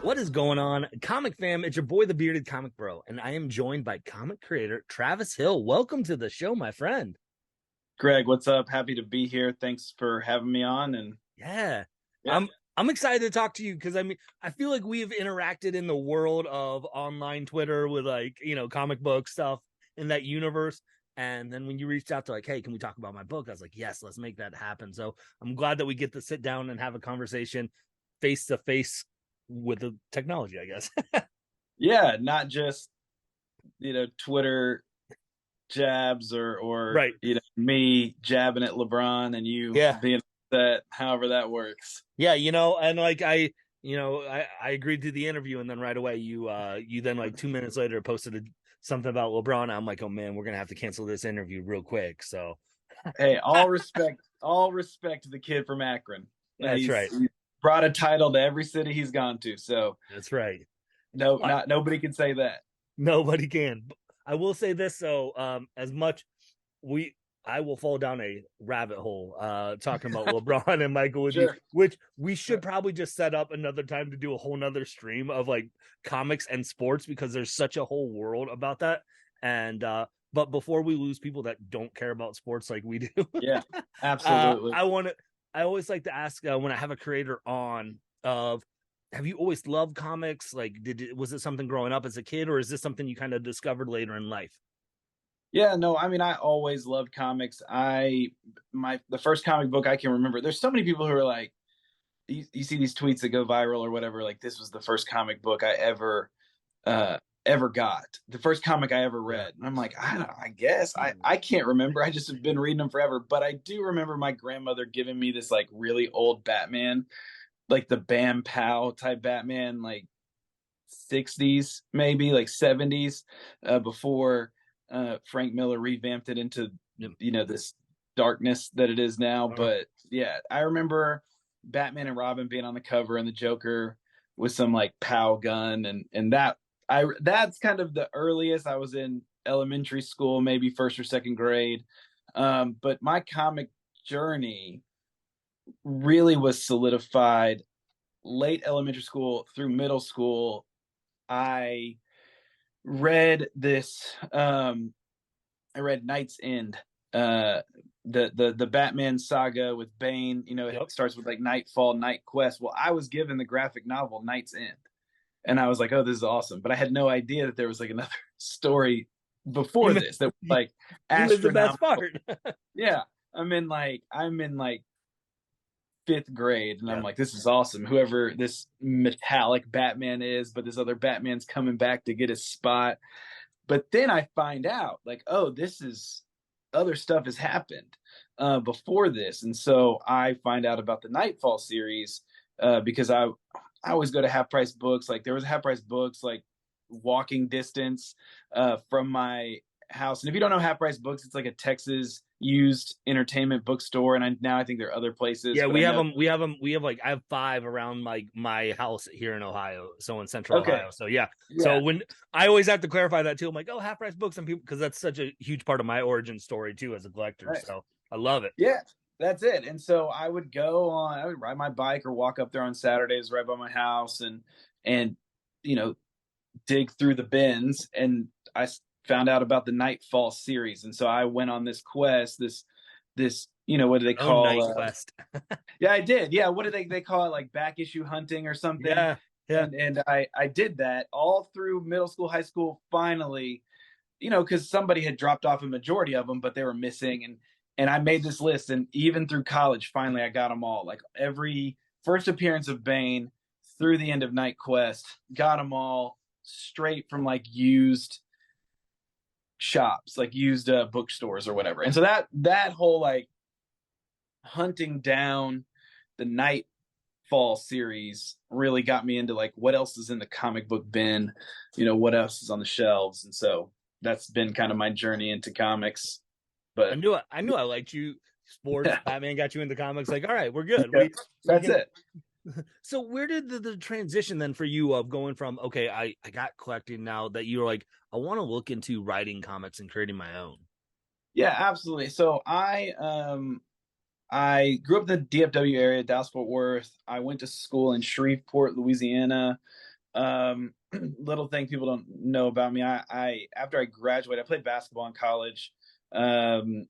What is going on, comic fam? It's your boy, the bearded comic bro, and I am joined by comic creator Travis Hill. Welcome to the show, my friend. Greg, what's up? Happy to be here. Thanks for having me on. And Yeah, yeah, I'm excited to talk to you because I feel like we've interacted in the world of online Twitter with comic book stuff in that universe. And then when you reached out to like, hey, can we talk about my book? I was like, yes, let's make that happen. So I'm glad that we get to sit down and have a conversation face to face with the technology, I guess. yeah, not just Twitter jabs or Right. me jabbing at LeBron and you Yeah. being upset, however that works. Yeah, and like I agreed to the interview, and then right away you then like 2 minutes later posted something about LeBron. I'm like, oh man, we're gonna have to cancel this interview real quick. So Hey, all respect to the kid from Akron. that's right. He's brought a title to every city he's gone to. So That's right. no, But not nobody can say that. nobody can. I will say this, so as much we I will fall down a rabbit hole talking about LeBron and Michael with you, Sure. which we should probably just set up another time to do a whole nother stream of like comics and sports because there's such a whole world about that. And but before we lose people that don't care about sports like we do, Yeah, absolutely. I want to. I always like to ask when I have a creator on of have you always loved comics? Like, was it something growing up as a kid, or is this something you kind of discovered later in life? Yeah, no, I mean, I always loved comics. The first comic book I can remember. There's so many people who are like, you see these tweets that go viral or whatever. Like, this was the first comic book I ever got. The first comic I ever Yeah. read, and I'm like, I guess I can't remember. I just have been reading them forever. But I do remember my grandmother giving me this like really old Batman, like the Bam Pow type Batman, like 60s maybe like 70s, before Frank Miller revamped it into Yep. this darkness that it is now. Uh-huh. But yeah, I remember Batman and Robin being on the cover and the Joker with some like POW gun, and that's kind of the earliest. I was in elementary school, maybe first or second grade. But my comic journey really was solidified late elementary school through middle school. I read this. I read Knight's End, the Batman saga with Bane. It Yep. starts with like Nightfall, Night Quest. Well, I was given the graphic novel Knight's End, and I was like, "Oh, this is awesome!" But I had no idea that there was like another story You before mi- this that was like you missed the best astronomical. part. Yeah, I'm in like fifth grade, and I'm Yeah. like, this is awesome. Whoever this metallic Batman is, but this other Batman's coming back to get his spot. But then I find out, like, oh, this is other stuff has happened before this, and so I find out about the Nightfall series, because I always go to half price books. Like there was half price books like walking distance from my house. And if you don't know half price books, it's like a Texas used entertainment bookstore. And I think there are other places, Yeah, but we I have know. them. We have them. We have like I have five around my house here in Ohio, so in Central Okay, Ohio. So yeah. So yeah, when I always have to clarify that too, I'm like, oh, half price books and people because that's such a huge part of my origin story too as a collector. right, So I love it. yeah, that's it. And so I would ride my bike or walk up there on Saturdays right by my house, and you know dig through the bins, and I found out about the Nightfall series, and so I went on this quest, this what do they Oh, call? Night Quest. Yeah, I did. Yeah, what do they call it? Like back issue hunting or something. Yeah, yeah. And I did that all through middle school, high school. Finally, because somebody had dropped off a majority of them, but they were missing, and I made this list, and even through college, finally I got them all. Like every first appearance of Bane through the end of Night Quest, got them all straight from like used shops, like used bookstores or whatever. And so that whole like hunting down the Nightfall series really got me into like what else is in the comic book bin, what else is on the shelves. And so that's been kind of my journey into comics. I But knew it. I knew I liked you. Sports. yeah, Batman got you into comics. Like, all right, we're good. yeah, We that's can. it. So where did the transition then for you of going from okay, I got collecting now that you're like I want to look into writing comics and creating my own. Yeah, absolutely. So I grew up in the DFW area, Dallas Fort Worth. I went to school in Shreveport, Louisiana. Little thing people don't know about me. I after I graduated, I played basketball in college. And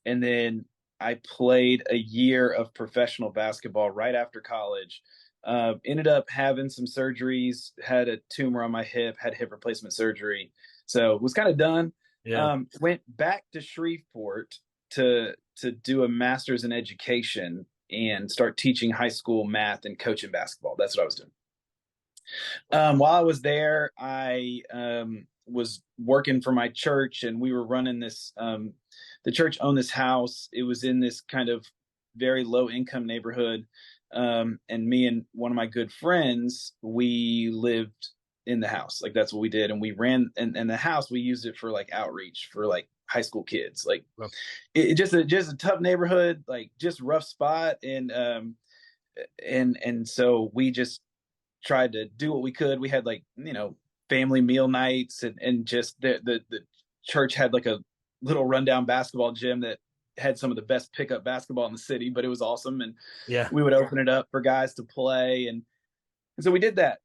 then I played a year of professional basketball right after college. Ended up having some surgeries, had a tumor on my hip, had hip replacement surgery. So was kind of done. Yeah. Went back to Shreveport to do a master's in education and start teaching high school math and coaching basketball. That's what I was doing. While I was there, I was working for my church, and we were running this. The church owned this house. It was in this kind of very low income neighborhood, and me and one of my good friends, we lived in the house. Like that's what we did, and we ran. And the house, we used it for like outreach for like high school kids. Like Well, just a tough neighborhood, like just rough spot, and so we just tried to do what we could. We had like, family meal nights, and just the church had like a little rundown basketball gym that had some of the best pickup basketball in the city, but it was awesome. And yeah. we would open it up for guys to play. And so we did that.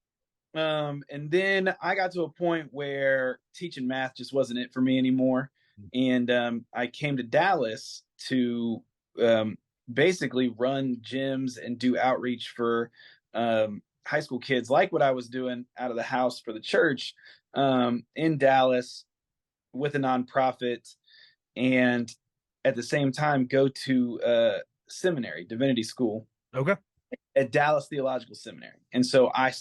And then I got to a point where teaching math just wasn't it for me anymore. And I came to Dallas to basically run gyms and do outreach for high school kids, like what I was doing out of the house for the church in Dallas with a nonprofit, and at the same time go to seminary, divinity school Okay. at Dallas Theological Seminary. And so I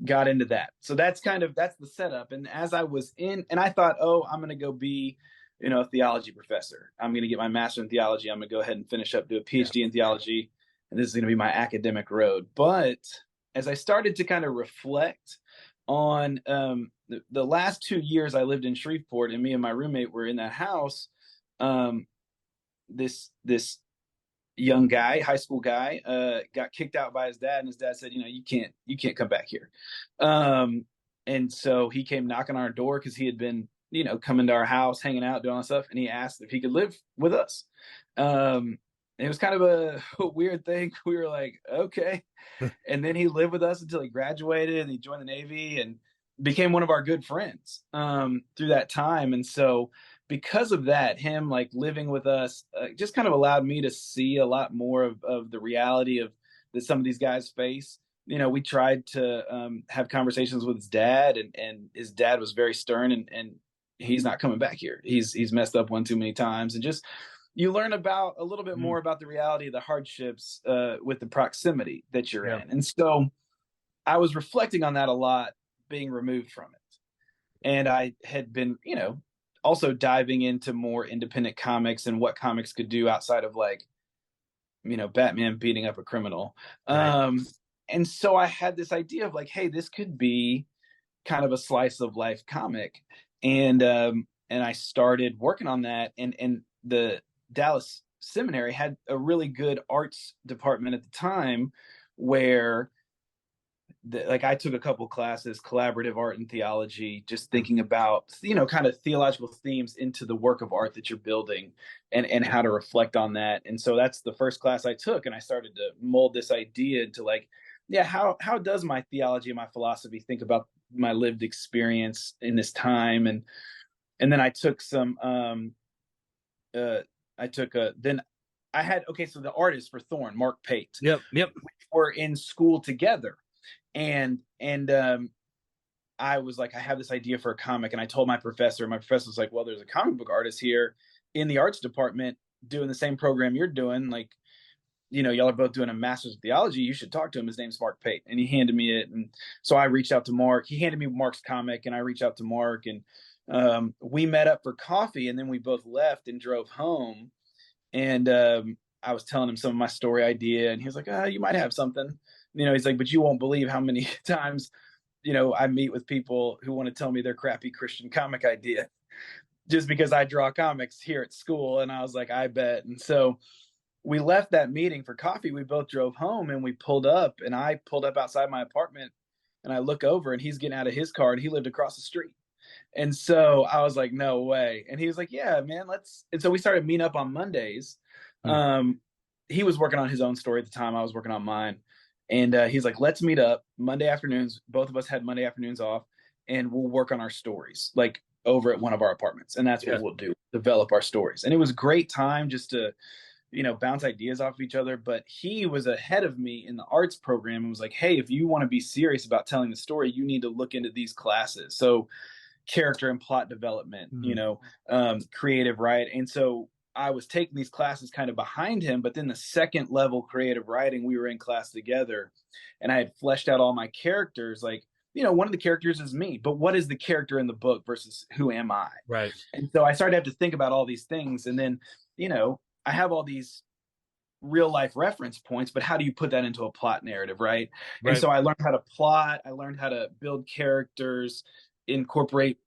got into that. So that's the setup. And as I was in, and I thought, oh, I'm going to go be, a theology professor. I'm going to get my master in theology. I'm going to go ahead and finish up, do a PhD in theology. And this is going to be my academic road. But as I started to kind of reflect on the last 2 years I lived in Shreveport, and me and my roommate were in that house, this young guy, high school guy, got kicked out by his dad, and his dad said, you can't come back here. And so he came knocking on our door because he had been, coming to our house, hanging out, doing all that stuff, and he asked if he could live with us. It was kind of a weird thing. We were like, okay. And then he lived with us until he graduated, and he joined the Navy and became one of our good friends through that time. And so because of that, him like living with us just kind of allowed me to see a lot more of the reality of that some of these guys face. We tried to have conversations with his dad, and his dad was very stern, and he's not coming back here. He's messed up one too many times. And just you learn about a little bit more about the reality of the hardships with the proximity that you're in. And so I was reflecting on that a lot, being removed from it. And I had been, also diving into more independent comics and what comics could do outside of like, Batman beating up a criminal. Right. And so I had this idea of like, hey, this could be kind of a slice of life comic. And I started working on that. And the Dallas Seminary had a really good arts department at the time where I took a couple classes, collaborative art and theology, just thinking about, kind of theological themes into the work of art that you're building and how to reflect on that. And so that's the first class I took. And I started to mold this idea into like, how does my theology and my philosophy think about my lived experience in this time? And then I took some, then I had, so the artist for Thorn, Mark Pate. Yep. We were in school together. And I was like, I have this idea for a comic. And I told my professor was like, well, there's a comic book artist here in the arts department doing the same program you're doing. Like, y'all are both doing a master's of theology. You should talk to him. His name's Mark Pate. And he handed me it. And so I reached out to Mark. He handed me Mark's comic, and I reached out to Mark, and we met up for coffee, and then we both left and drove home. And I was telling him some of my story idea, and he was like, you might have something. He's like, but you won't believe how many times, I meet with people who want to tell me their crappy Christian comic idea just because I draw comics here at school. And I was like, I bet. And so we left that meeting for coffee. We both drove home, and we pulled up, and I pulled up outside my apartment, and I look over, and he's getting out of his car, and he lived across the street. And so I was like, no way. And he was like, yeah, man, and so we started meeting up on Mondays. He was working on his own story at the time. I was working on mine. And he's like, let's meet up Monday afternoons. Both of us had Monday afternoons off, and we'll work on our stories, like over at one of our apartments. And that's what Yeah. we'll do, develop our stories. And it was a great time just to, bounce ideas off of each other. But he was ahead of me in the arts program and was like, hey, if you want to be serious about telling the story, you need to look into these classes. So character and plot development, Mhm. creative, right? And so I was taking these classes kind of behind him, but then the second level creative writing, we were in class together, and I had fleshed out all my characters. Like, one of the characters is me, but what is the character in the book versus who am I? Right. And so I started to have to think about all these things. And then, I have all these real life reference points, but how do you put that into a plot narrative, right? And Right. so I learned how to plot, I learned how to build characters, incorporate,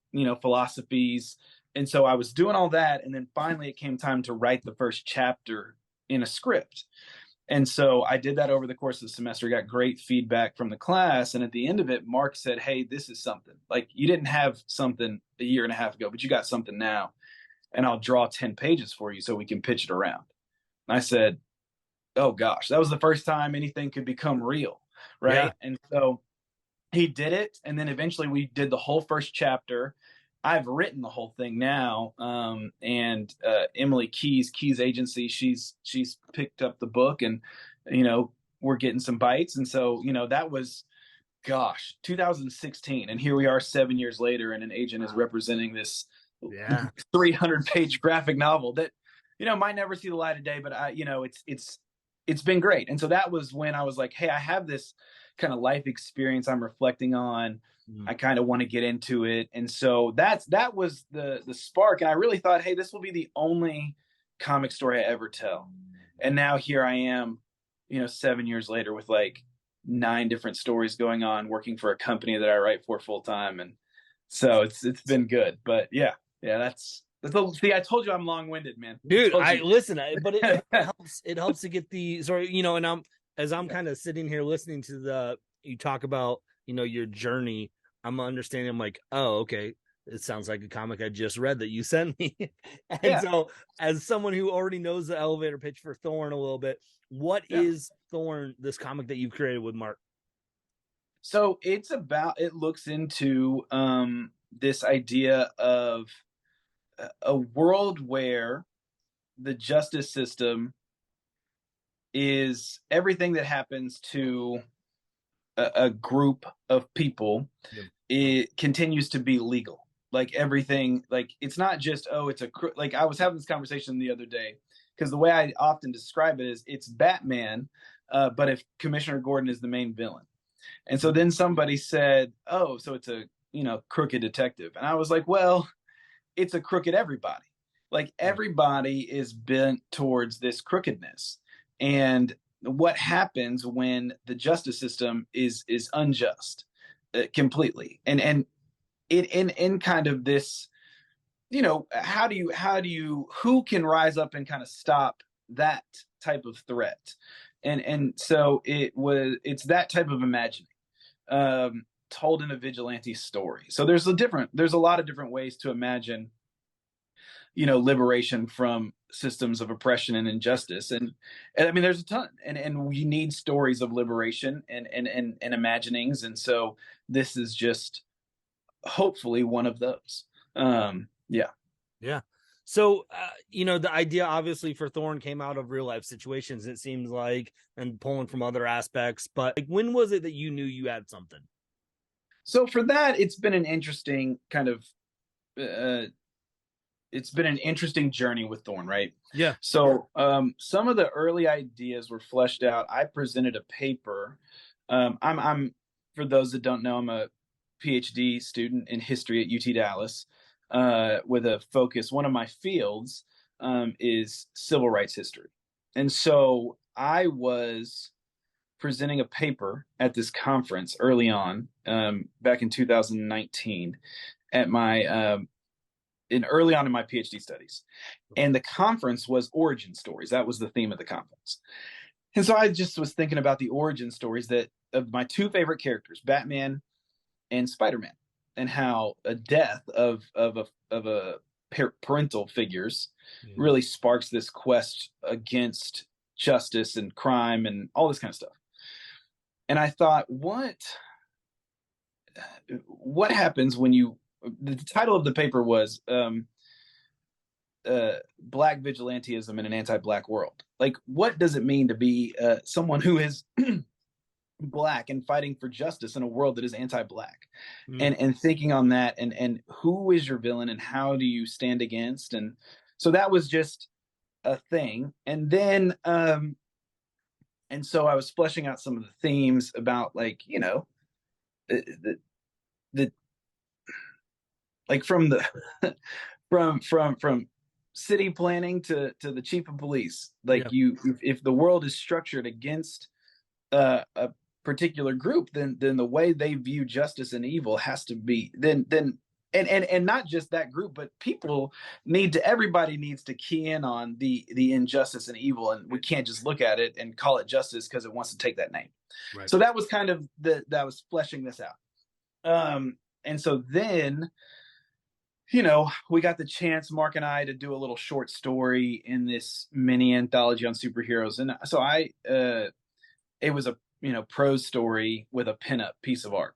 philosophies. And so I was doing all that, and then finally it came time to write the first chapter in a script. And so I did that over the course of the semester, got great feedback from the class, and at the end of it, Mark said, hey, this is something. Like, you didn't have something a year and a half ago, but you got something now, and I'll draw 10 pages for you so we can pitch it around. And I said, oh gosh, that was the first time anything could become real, Yeah. right? And so he did it, and then eventually we did the whole first chapter. I've written the whole thing now, and Emily Keys Agency, she's picked up the book, and we're getting some bites, and so that was, gosh, 2016, and here we are 7 years later, and an agent is representing this Yeah. 300-page graphic novel that might never see the light of day, but it's been great. And so that was when I was like, hey, I have this kind of life experience I'm reflecting on. Mhm. I kind of want to get into it. And so that was the spark. And I really thought, hey, this will be the only comic story I ever tell. And now here I am, 7 years later with like 9 different stories going on, working for a company that I write for full time. And so it's been good. But yeah, see, I told you I'm long winded, man. I Dude, told I you. listen, but it helps. It helps to get the sorry, and I'm Yeah. kind of sitting here listening to you talk about your journey. I'm understanding. I'm like, oh, okay. It sounds like a comic I just read that you sent me. And Yeah. so, as someone who already knows the elevator pitch for Thorn a little bit, what Yeah. is Thorn? This comic that you've created with Mark? So it looks into this idea of a world where the justice system is everything that happens to a group of people. Yeah. It continues to be legal. Like everything, like it's not just, oh, like I was having this conversation the other day, because the way I often describe it is it's Batman, but if Commissioner Gordon is the main villain. And so then somebody said, oh, so it's a crooked detective. And I was like, well, it's a crooked everybody. Like everybody is bent towards this crookedness. And what happens when the justice system is unjust, completely. And it in kind of this, how do you who can rise up and kind of stop that type of threat? And so it's that type of imagining, told in a vigilante story. So there's a lot of different ways to imagine, liberation from systems of oppression and injustice. And I mean, there's a ton, and we need stories of liberation and imaginings. And so this is just hopefully one of those. Yeah. Yeah. So, the idea obviously for Thorn came out of real life situations, it seems like, and pulling from other aspects. But like, when was it that you knew you had something? So for that, it's been an interesting kind of, uh, it's been an interesting journey with Thorn, right? Yeah. So some of the early ideas were fleshed out. I presented a paper. I'm for those that don't know, I'm a PhD student in history at UT Dallas, with a focus. One of my fields is civil rights history, and so I was presenting a paper at this conference early on, back in 2019, at my in early on in my PhD studies. And the conference was origin stories. That was the theme of the conference. And so I just was thinking about the origin stories that of my 2 favorite characters, Batman and Spider-Man, and how a death of a parental figures Yeah. really sparks this quest against justice and crime and all this kind of stuff. And I thought, what happens when you, the title of the paper was Black Vigilantism in an Anti-Black World. Like, what does it mean to be someone who is Black and fighting for justice in a world that is anti-Black? Mm. And thinking on that, and who is your villain and how do you stand against? And so that was just a thing. And so I was fleshing out some of the themes about, like, the, the like from the from city planning to the chief of police. Like, Yeah. if the world is structured against a particular group, then the way they view justice and evil has to be then and not just that group, but everybody needs to key in on the injustice and evil, and we can't just look at it and call it justice because it wants to take that name. Right. So that was kind of that was fleshing this out. And so then, we got the chance, Mark and I, to do a little short story in this mini anthology on superheroes. And so it was a, prose story with a pinup piece of art.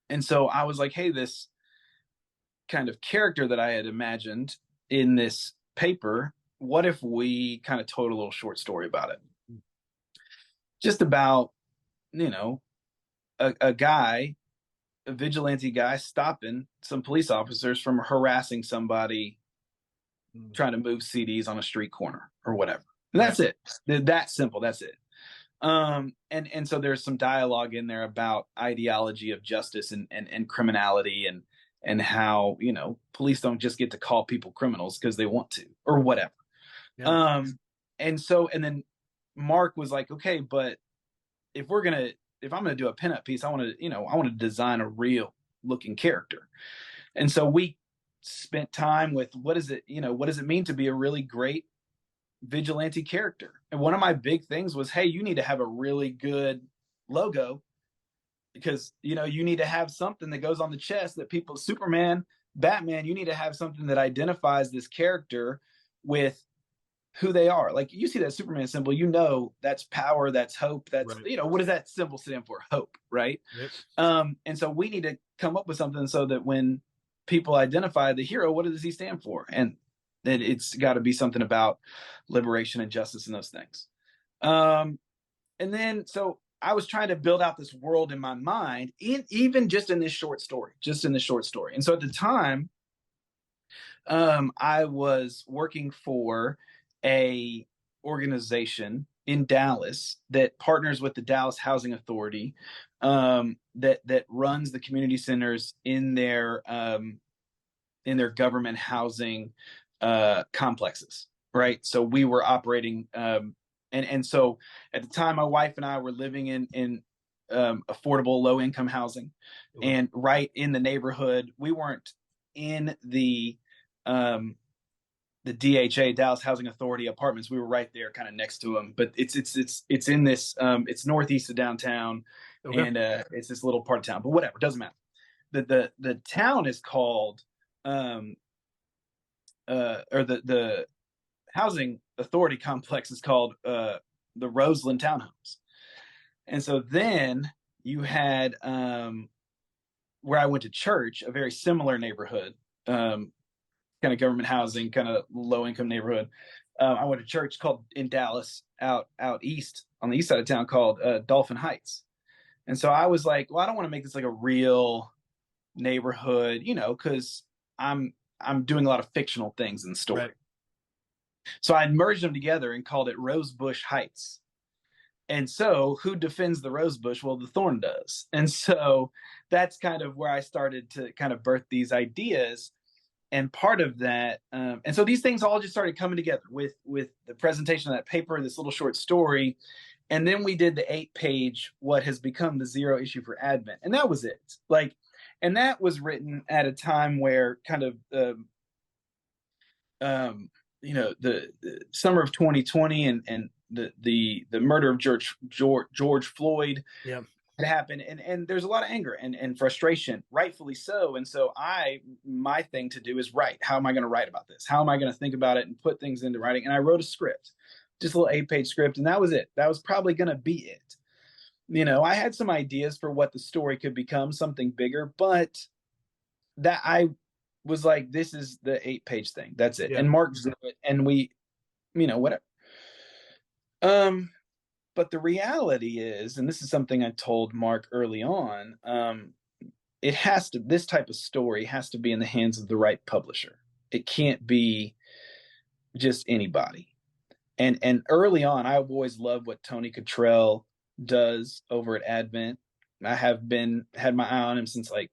And so I was like, hey, this kind of character that I had imagined in this paper, what if we kind of told a little short story about it? Just about, a guy, a vigilante guy, stopping some police officers from harassing somebody trying to move CDs on a street corner or whatever. And that's it. That simple. That's it. And so there's some dialogue in there about ideology of justice and criminality, and how, police don't just get to call people criminals because they want to or whatever. Yeah. And then Mark was like, okay, but if I'm gonna do a pinup piece, I want to design a real looking character. And so we spent time with what does it mean to be a really great vigilante character. And one of my big things was, hey, you need to have a really good logo, because you need to have something that goes on the chest that people, Superman, Batman, you need to have something that identifies this character with who they are. Like, you see that Superman symbol, that's power, that's hope, that's Right. what does that symbol stand for? Hope, right? Yep. And so we need to come up with something so that when people identify the hero, what does he stand for? And then it's got to be something about liberation and justice and those things. And then so I was trying to build out this world in my mind, even just in this short story. And so at the time, I was working for a organization in Dallas that partners with the Dallas Housing Authority, that runs the community centers in their government housing complexes. Right. So we were operating, and so at the time, my wife and I were living in affordable low income housing, and right in the neighborhood. We weren't in the DHA, Dallas Housing Authority apartments. We were right there, kind of next to them. But it's in this, it's northeast of downtown, Okay. and it's this little part of town. But whatever, doesn't matter. The town is called, or the housing authority complex is called the Roseland Townhomes. And so then you had, where I went to church, a very similar neighborhood, kind of government housing, kind of low income neighborhood. I went to church called in Dallas, out east on the east side of town, called Dolphin Heights. And so I was like, well, I don't want to make this like a real neighborhood, because I'm doing a lot of fictional things in the story. Right. So I merged them together and called it Rosebush Heights. And so who defends the rosebush? Well, the thorn does. And so that's kind of where I started to kind of birth these ideas. And part of that, and so these things all just started coming together with the presentation of that paper, this little short story. And then we did the 8-page, what has become the Zero Issue for Advent. And that was it. Like, and that was written at a time where kind of, the summer of 2020 and the murder of George Floyd, Yeah. had happened, and there's a lot of anger and frustration, rightfully so. And so my thing to do is write. How am I going to write about this? How am I going to think about it and put things into writing? And I wrote a script, just a little 8-page script, and that was it. That was probably going to be it. I had some ideas for what the story could become, something bigger, but that I was like, this is the 8-page thing. That's it. Yeah. And Mark drew it, and we, whatever. Um, but the reality is, and this is something I told Mark early on, this type of story has to be in the hands of the right publisher. It can't be just anybody. And early on, I've always loved what Tony Cottrell does over at Advent. I have had my eye on him since like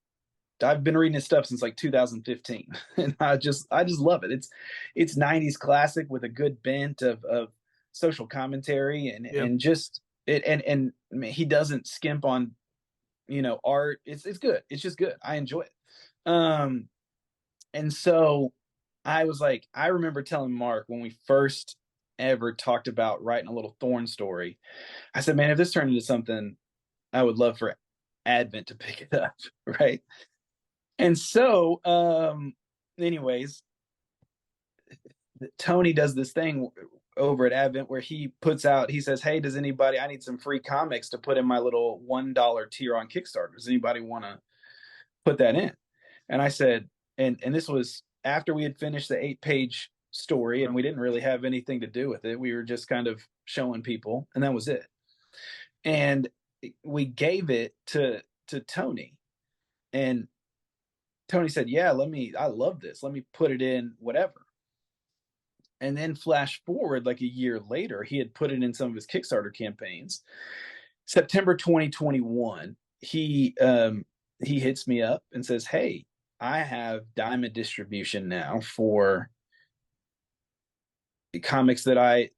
I've been reading his stuff since like 2015, and I just love it. It's 90s classic with a good bent of social commentary Yeah. and just it and I mean, he doesn't skimp on art. It's good. It's just good. I enjoy it. And so I was like, I remember telling Mark when we first ever talked about writing a little Thorn story. I said, man, if this turned into something, I would love for Advent to pick it up, right? And so, anyways, Tony does this thing over at Advent where he says, hey, I need some free comics to put in my little $1 tier on Kickstarter. Does anybody want to put that in? And I said, and this was after we had finished the 8-page story, and we didn't really have anything to do with it. We were just kind of showing people, and that was it. And we gave it to Tony, and Tony said, yeah, I love this. Let me put it in whatever. And then flash forward like a year later, he had put it in some of his Kickstarter campaigns. September 2021, he hits me up and says, hey, I have Diamond distribution now for comics that I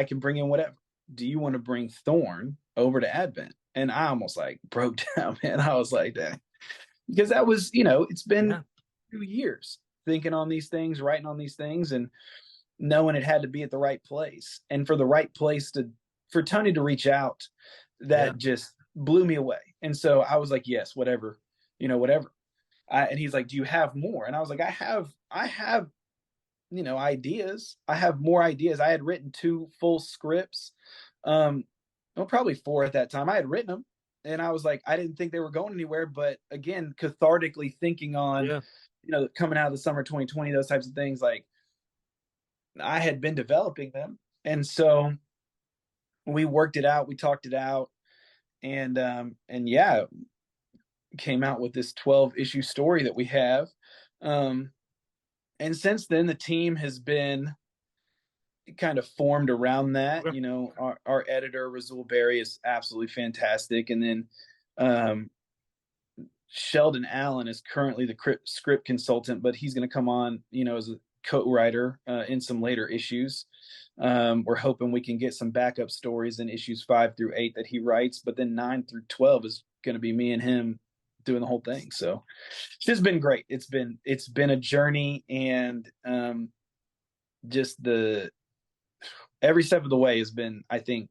can bring in whatever. Do you want to bring Thorn over to Advent? And I almost like broke down, man. I was like that. Because that was, it's been 2 years thinking on these things, writing on these things, and knowing it had to be at the right place. And for the right place for Tony to reach out, that just blew me away. And so I was like, yes, whatever, whatever. And he's like, do you have more? And I was like, I have, ideas. I have more ideas. I had written 2 full scripts. Well, probably 4 at that time. I had written them, and I was like, I didn't think they were going anywhere. But again, cathartically thinking on, coming out of the summer 2020, those types of things, like I had been developing them. And so we worked it out. We talked it out, and yeah, came out with this 12-issue story that we have. And since then, the team has been kind of formed around that. Our editor Razul Berry is absolutely fantastic, and then Sheldon Allen is currently the script consultant, but he's going to come on, as a co-writer in some later issues. We're hoping we can get some backup stories in issues 5 through 8 that he writes, but then 9 through 12 is going to be me and him doing the whole thing. So it's just been great. It's been a journey, and just every step of the way has been, I think,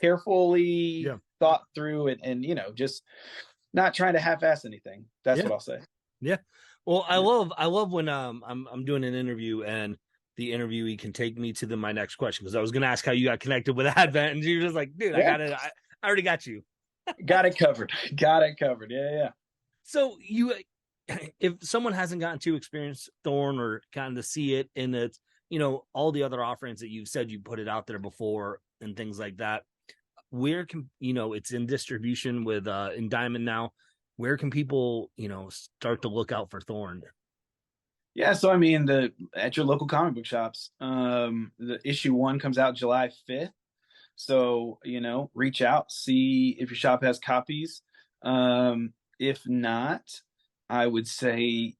carefully thought through, and just not trying to half-ass anything. That's what I'll say. Yeah. Well, I love when I'm doing an interview and the interviewee can take me to my next question, because I was going to ask how you got connected with Advent, and you're just like, dude, I got it. I already got you. Got it covered. Yeah. So if someone hasn't gotten to experience Thorn or gotten to see it in its, all the other offerings that you've said, you put it out there before and things like that, where can, it's in distribution with in Diamond now, where can people, start to look out for Thorn? Yeah, so I mean, at your local comic book shops, the issue 1 comes out July 5th. So, reach out, see if your shop has copies. If not, I would say,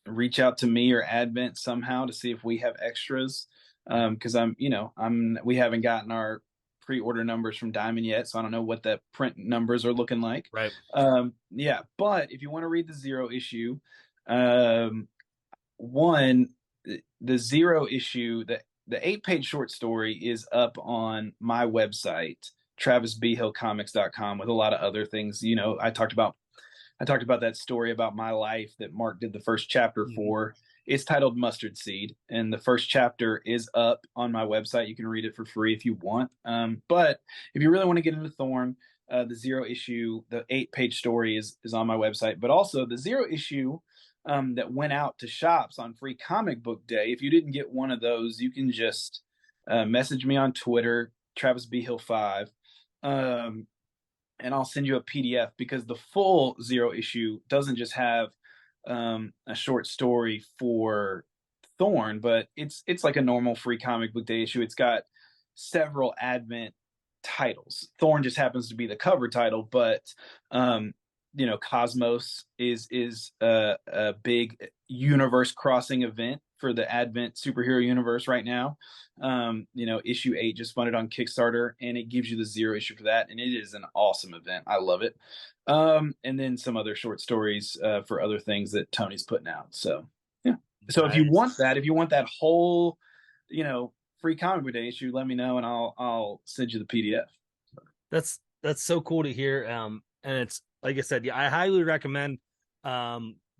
reach out to me or Advent somehow to see if we have extras. Because we haven't gotten our pre-order numbers from Diamond yet, so I don't know what the print numbers are looking like. Right. Yeah, but if you want to read the 0 issue, the 0 issue, the 8-page short story is up on my website, travisbhillcomics.com, with a lot of other things. I talked about that story about my life that Mark did the first chapter for, It's titled Mustard Seed, and the first chapter is up on my website. You can read it for free if you want. But if you really want to get into Thorn, the zero issue, the 8-page story is on my website. But also the zero issue that went out to shops on Free Comic Book Day. If you didn't get one of those, you can just message me on Twitter, Travis B Hill 5. And I'll send you a PDF, because the full zero issue doesn't just have a short story for Thorn, but it's like a normal Free Comic Book Day issue. It's got several Advent titles. Thorn just happens to be the cover title, but Cosmos is a big universe crossing event for the Advent superhero universe right now. Issue 8 just funded on Kickstarter, and it gives you the zero issue for that, and it is an awesome event. I love it. And then some other short stories for other things that Tony's putting out. So yeah. So Nice. if you want that whole, Free Comic Book Day issue, let me know, and I'll send you the PDF. That's so cool to hear. And it's like I said, yeah, I highly recommend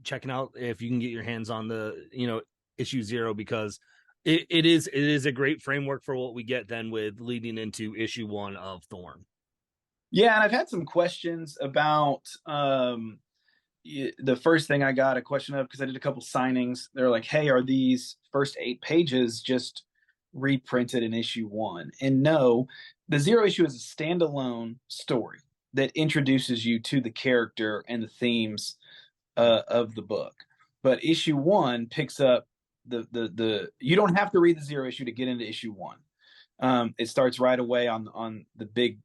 checking out if you can get your hands on the issue 0, because it is a great framework for what we get then with leading into issue 1 of Thorn. Yeah, and I've had some questions about the first thing I got a question of, because I did a couple signings. They're like, hey, are these first 8 pages just reprinted in issue 1? And no, the zero issue is a standalone story that introduces you to the character and the themes of the book. But issue 1 picks up the you don't have to read the zero issue to get into issue 1. It starts right away on the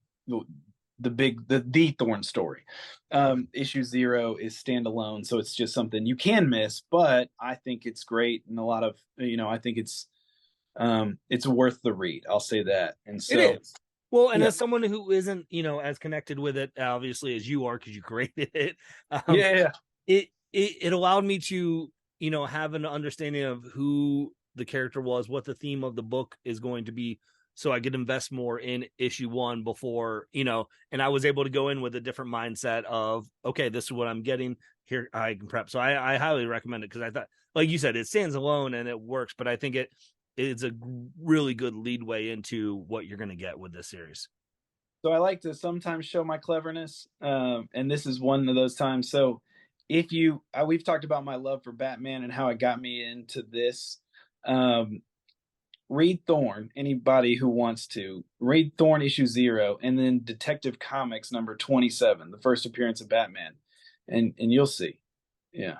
Thorn story. Issue 0 is standalone, so it's just something you can miss, but I think it's great, and a lot of I think it's worth the read. I'll say that. And so it is. Well, and as someone who isn't as connected with it obviously as you are, because you created it, it allowed me to have an understanding of who the character was, what the theme of the book is going to be, so I could invest more in issue 1 before, and I was able to go in with a different mindset of, okay, this is what I'm getting here. I can prep. So I highly recommend it, because I thought, like you said, it stands alone and it works, but I think it's a really good leadway into what you're going to get with this series. So I like to sometimes show my cleverness, and this is one of those times. So we've talked about my love for Batman and how it got me into this. Read Thorn. Anybody who wants to read Thorn issue 0, and then Detective Comics number 27, the first appearance of Batman, and you'll see. Yeah,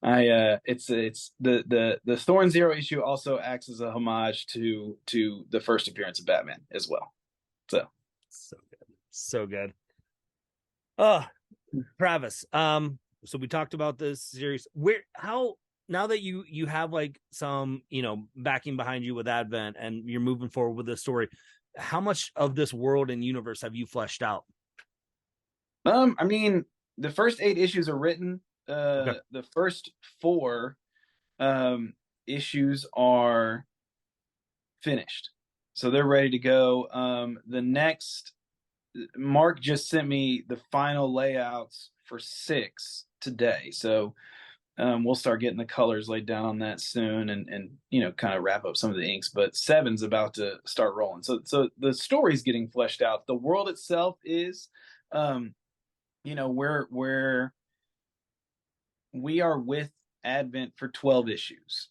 it's the Thorn 0 issue also acts as a homage to the first appearance of Batman as well. So good, so good. Travis, so we talked about this series. How now that you have like some backing behind you with Advent and you're moving forward with this story, how much of this world and universe have you fleshed out? I mean, the first 8 issues are written. Okay. The first 4 issues are finished, so they're ready to go. The next, Mark just sent me the final layouts for 6 today, so we'll start getting the colors laid down on that soon, and kind of wrap up some of the inks. But 7's about to start rolling, so the story's getting fleshed out. The world itself is, we are with Advent for 12 issues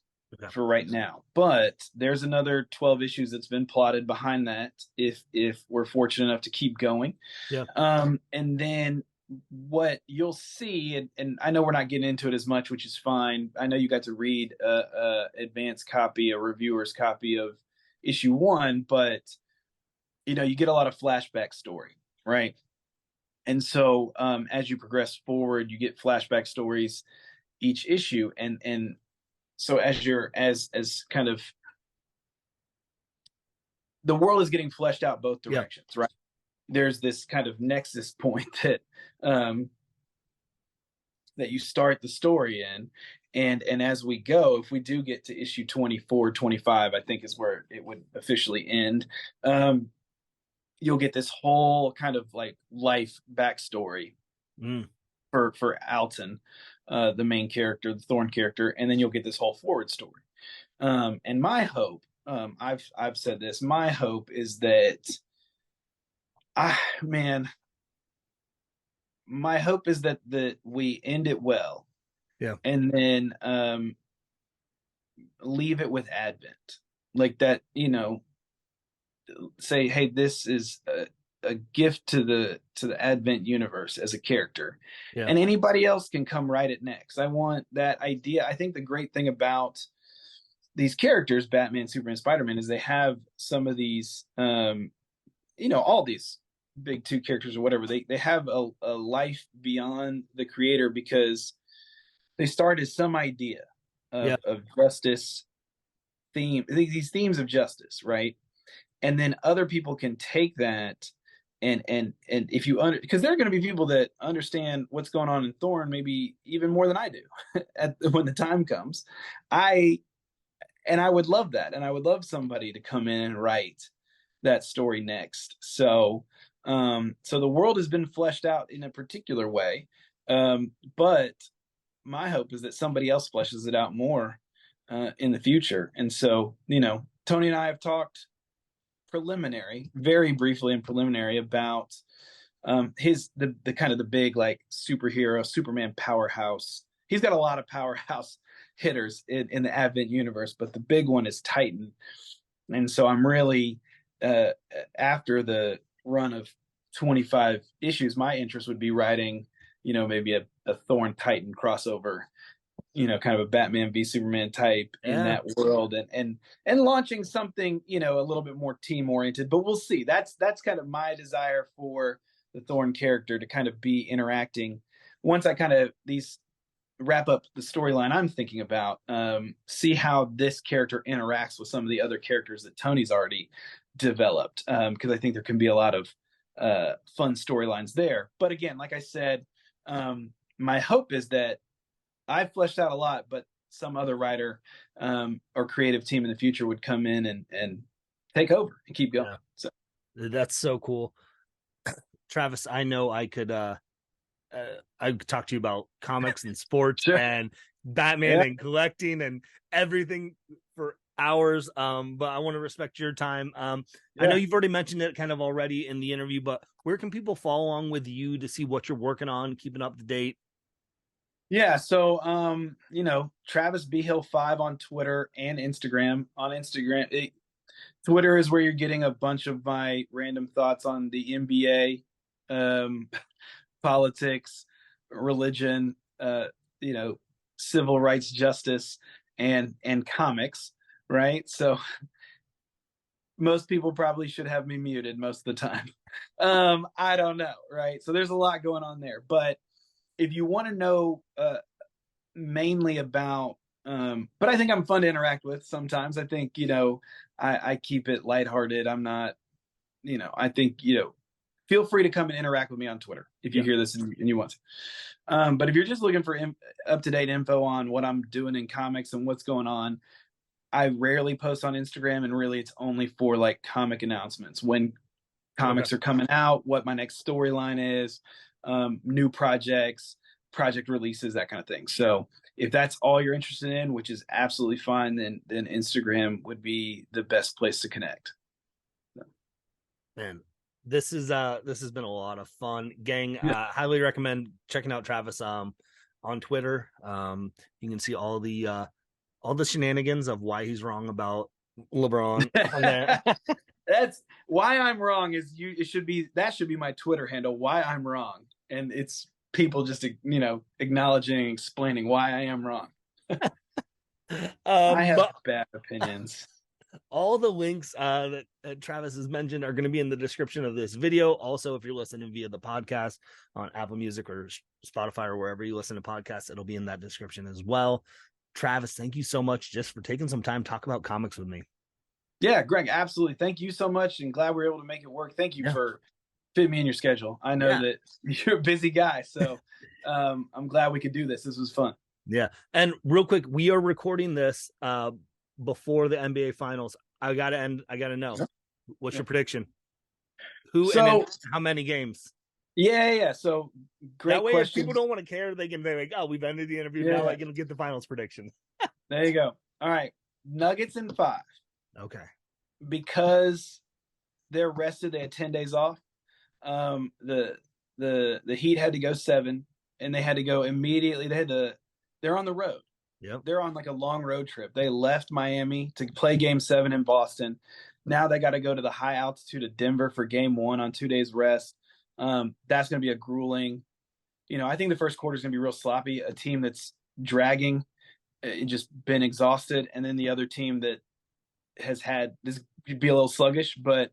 for right now, but there's another 12 issues that's been plotted behind that if we're fortunate enough to keep going. Yeah. And then what you'll see, and I know we're not getting into it as much, which is fine. I know you got to read a advanced copy, a reviewer's copy of issue 1, but you get a lot of flashback story, right? And so as you progress forward, you get flashback stories each issue, and so as kind of the world is getting fleshed out both directions, right? There's this kind of nexus point that that you start the story in, and as we go, if we do get to issue 24, 25, I think is where it would officially end. You'll get this whole kind of like life backstory for Alton, the main character, the Thorn character, and then you'll get this whole forward story. And my hope, I've said this, my hope is that, man, my hope is that we end it well, Yeah. and then leave it with Advent, like that. Say, hey, this is a gift to the Advent universe as a character, Yeah. and anybody else can come write it next. I want that idea. I think the great thing about these characters, Batman, Superman, Spider-Man, is they have some of these, all these big two characters or whatever. They have a life beyond the creator because they start as some idea Yeah. of justice these themes of justice, right? And then other people can take that and if you because there are going to be people that understand what's going on in Thorn maybe even more than I do when the time comes. I would love that, and I would love somebody to come in and write that story next. So so the world has been fleshed out in a particular way, but my hope is that somebody else fleshes it out more in the future. And so, Tony and I have talked very briefly and preliminary about the kind of the big like superhero Superman powerhouse. He's got a lot of powerhouse hitters in the Advent universe, but the big one is Titan. And so I'm really after the run of 25 issues, my interest would be writing, maybe a Thorn Titan crossover, kind of a Batman v Superman type in that world, and launching something, a little bit more team oriented. But we'll see. That's kind of my desire for the Thorn character to kind of be interacting once I kind of wrap up the storyline I'm thinking about, see how this character interacts with some of the other characters that Tony's already developed, because I think there can be a lot of fun storylines there. But again, like I said, my hope is that I've fleshed out a lot, but some other writer or creative team in the future would come in and take over and keep going. Yeah. So That's so cool. Travis, I know I could talk to you about comics and sports sure. and Batman and collecting and everything for hours. But I want to respect your time. I know you've already mentioned it kind of already in the interview, but where can people follow along with you to see what you're working on, keeping up to date? Yeah, so Travis B Hill 5 on Twitter and Instagram. On Instagram, Twitter is where you're getting a bunch of my random thoughts on the NBA, politics, religion, civil rights, justice, and comics, right? So most people probably should have me muted most of the time. I don't know, right? So there's a lot going on there, but if you want to know mainly about, but I think I'm fun to interact with sometimes. I think, I keep it lighthearted. I'm not, I think, feel free to come and interact with me on Twitter if you hear this and you want to. But if you're just looking for up-to-date info on what I'm doing in comics and what's going on, I rarely post on Instagram, and really it's only for like comic announcements when comics are coming out, what my next storyline is, new project releases, that kind of thing. So if that's all you're interested in, which is absolutely fine, then Instagram would be the best place to connect. So. Man, this has been a lot of fun, gang. Highly recommend checking out Travis on Twitter. You can see all the shenanigans of why he's wrong about LeBron on there. That's why I'm wrong. That should be my Twitter handle. Why I'm wrong, and it's people just acknowledging, explaining why I am wrong. I have bad opinions. All the links that Travis has mentioned are going to be in the description of this video. Also, if you're listening via the podcast on Apple Music or Spotify or wherever you listen to podcasts, it'll be in that description as well. Travis, thank you so much just for taking some time to talk about comics with me. Yeah, Greg, absolutely. Thank you so much, and glad we were able to make it work. Thank you for fitting me in your schedule. I know that you're a busy guy, so I'm glad we could do this. This was fun. Yeah, and real quick, we are recording this before the NBA Finals. I gotta know, what's your prediction? Who and how many games? Yeah. So That great way, if people questions. don't want to care, they can be like, "Oh, we've ended the interview. Now Yeah. I can get the finals prediction." There you go. All right. Nuggets in 5 Okay. because they're rested. They had 10 days off. The Heat had to go 7, and they had to go immediately. They're on the road. Yep. They're on like a long road trip. They left Miami to play Game 7 in Boston. Now they got to go to the high altitude of Denver for Game 1 on 2 days rest. That's going to be a grueling. I think the first quarter is going to be real sloppy. A team that's dragging, just been exhausted, and then the other team that has had this could be a little sluggish, but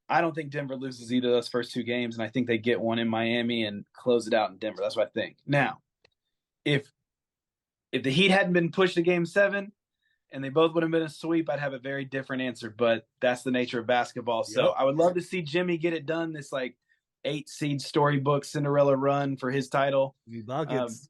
I don't think Denver loses either of those first 2 games, and I think they get one in Miami and close it out in Denver. That's what I think. Now, if the Heat hadn't been pushed to Game 7 and they both would have been a sweep, I'd have a very different answer. But that's the nature of basketball. So Yep. I would love to see Jimmy get it done. This like 8 seed storybook Cinderella run for his title. Buckets.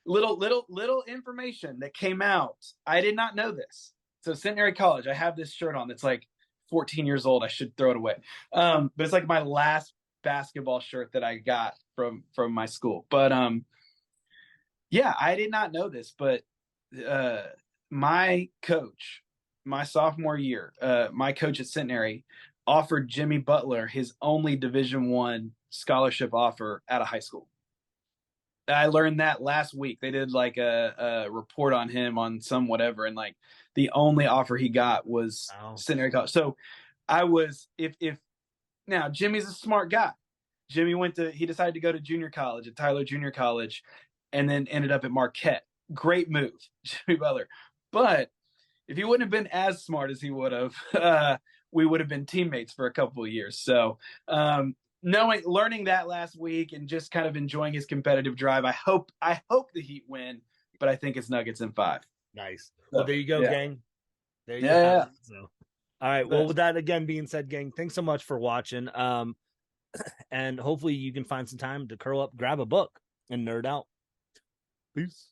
Little information that came out. I did not know this. So Centenary College, I have this shirt on that's like 14 years old. I should throw it away. But it's like my last basketball shirt that I got from my school. But yeah, I did not know this, but my coach, my sophomore year, my coach at Centenary offered Jimmy Butler his only Division I scholarship offer out of high school. I learned that last week. They did like a report on him on some whatever, and like the only offer he got was Centenary College. So I was if now Jimmy's a smart guy. He decided to go to junior college at Tyler Junior College, and then ended up at Marquette. Great move, Jimmy Butler. But if he wouldn't have been as smart as he would have, we would have been teammates for a couple of years. So learning that last week and just kind of enjoying his competitive drive. I hope the Heat win, but I think it's Nuggets in 5. Nice. Well, there you go, gang. There you have it. So, all right. Well, with that again being said, gang, thanks so much for watching. And hopefully you can find some time to curl up, grab a book, and nerd out. Peace.